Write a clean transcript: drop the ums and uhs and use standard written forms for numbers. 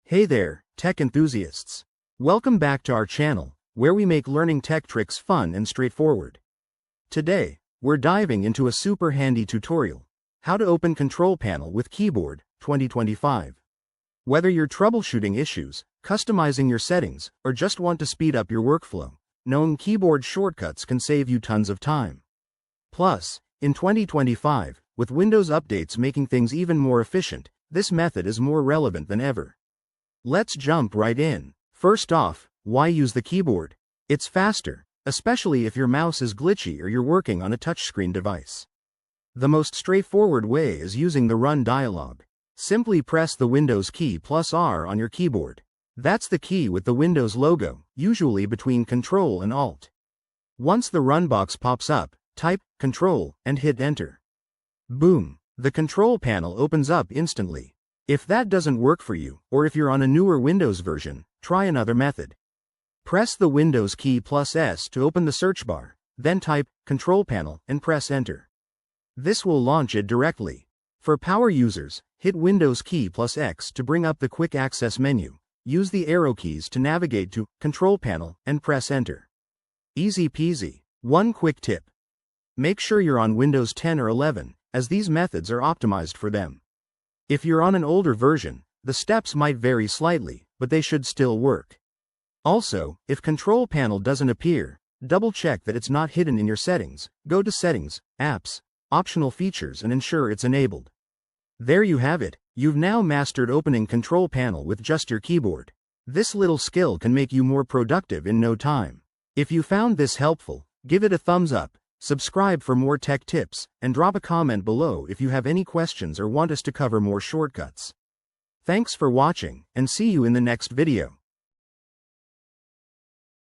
Hey there, tech enthusiasts. Welcome back to our channel, where we make learning tech tricks fun and straightforward. Today, we're diving into a super handy tutorial, how to open Control Panel with Keyboard 2025. Whether you're troubleshooting issues, customizing your settings, or just want to speed up your workflow, known keyboard shortcuts can save you tons of time. Plus, in 2025, with Windows updates making things even more efficient, this method is more relevant than ever. Let's jump right in. First off, why use the keyboard? It's faster, especially if your mouse is glitchy or you're working on a touchscreen device. The most straightforward way is using the Run dialog. Simply press the Windows key plus R on your keyboard. That's the key with the Windows logo, usually between Control and Alt. Once the Run box pops up, type Control and hit Enter. Boom! The Control Panel opens up instantly. If that doesn't work for you, or if you're on a newer Windows version, try another method. Press the Windows key plus S to open the search bar, then type Control Panel and press Enter. This will launch it directly. For power users, hit Windows key plus X to bring up the Quick Access menu. Use the arrow keys to navigate to Control Panel and press Enter. Easy peasy. One quick tip. Make sure you're on Windows 10 or 11, as these methods are optimized for them. If you're on an older version, the steps might vary slightly, but they should still work. Also, if Control Panel doesn't appear, double-check that it's not hidden in your settings. Go to Settings, Apps, Optional Features and ensure it's enabled. There you have it. You've now mastered opening Control Panel with just your keyboard. This little skill can make you more productive in no time. If you found this helpful, give it a thumbs up, subscribe for more tech tips, and drop a comment below if you have any questions or want us to cover more shortcuts. Thanks for watching, and see you in the next video.